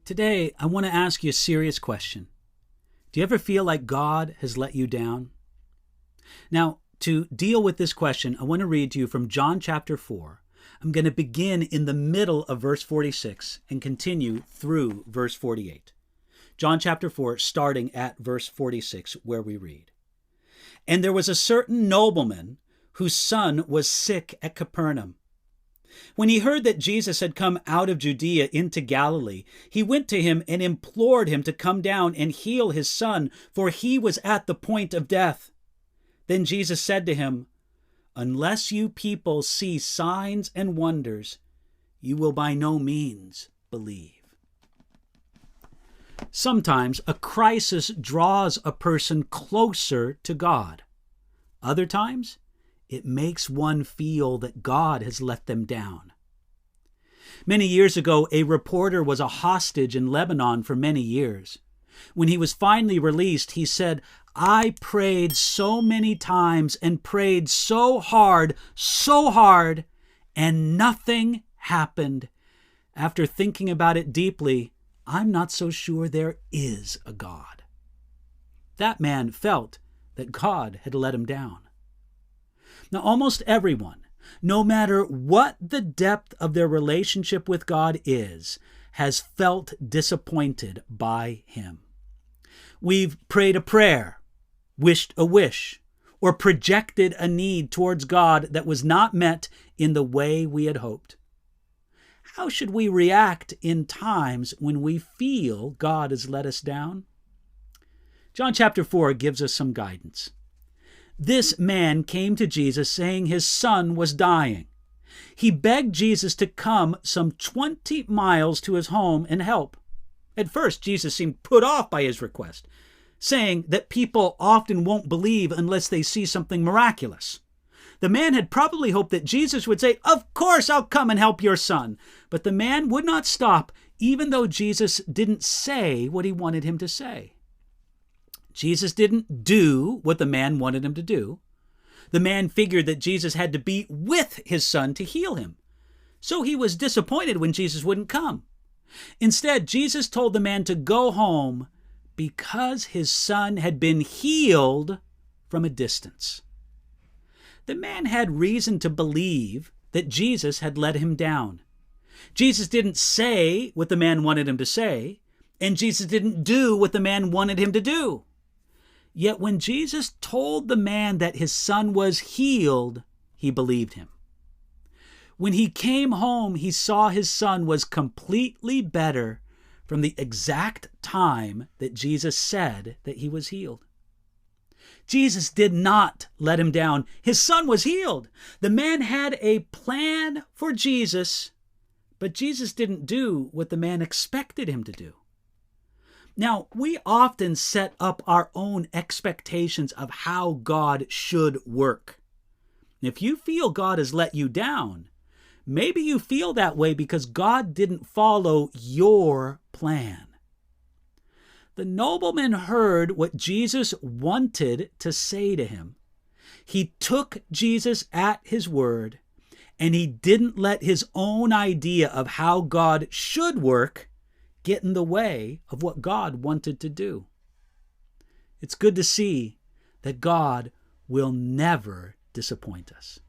Today, I want to ask you a serious question. Do you ever feel like God has let you down? Now, to deal with this question, I want to read to you from John chapter 4. I'm going to begin in the middle of verse 46 and continue through verse 48. John chapter 4, starting at verse 46, where we read, "And there was a certain nobleman whose son was sick at Capernaum. When he heard that Jesus had come out of Judea into Galilee, he went to him and implored him to come down and heal his son, for he was at the point of death. Then Jesus said to him, 'Unless you people see signs and wonders, you will by no means believe.'" Sometimes a crisis draws a person closer to God. Other times, it makes one feel that God has let them down. Many years ago, a reporter was a hostage in Lebanon for many years. When he was finally released, he said, "I prayed so many times and prayed so hard, and nothing happened. After thinking about it deeply, I'm not so sure there is a God." That man felt that God had let him down. Now, almost everyone, no matter what the depth of their relationship with God is, has felt disappointed by Him. We've prayed a prayer, wished a wish, or projected a need towards God that was not met in the way we had hoped. How should we react in times when we feel God has let us down? John chapter 4 gives us some guidance. This man came to Jesus saying his son was dying. He begged Jesus to come some 20 miles to his home and help. At first, Jesus seemed put off by his request, saying that people often won't believe unless they see something miraculous. The man had probably hoped that Jesus would say, "Of course I'll come and help your son." But the man would not stop, even though Jesus didn't say what he wanted him to say. Jesus didn't do what the man wanted him to do. The man figured that Jesus had to be with his son to heal him. So he was disappointed when Jesus wouldn't come. Instead, Jesus told the man to go home because his son had been healed from a distance. The man had reason to believe that Jesus had let him down. Jesus didn't say what the man wanted him to say, and Jesus didn't do what the man wanted him to do. Yet when Jesus told the man that his son was healed, he believed him. When he came home, he saw his son was completely better from the exact time that Jesus said that he was healed. Jesus did not let him down. His son was healed. The man had a plan for Jesus, but Jesus didn't do what the man expected him to do. Now, we often set up our own expectations of how God should work. If you feel God has let you down, maybe you feel that way because God didn't follow your plan. The nobleman heard what Jesus wanted to say to him. He took Jesus at his word, and he didn't let his own idea of how God should work get in the way of what God wanted to do. It's good to see that God will never disappoint us.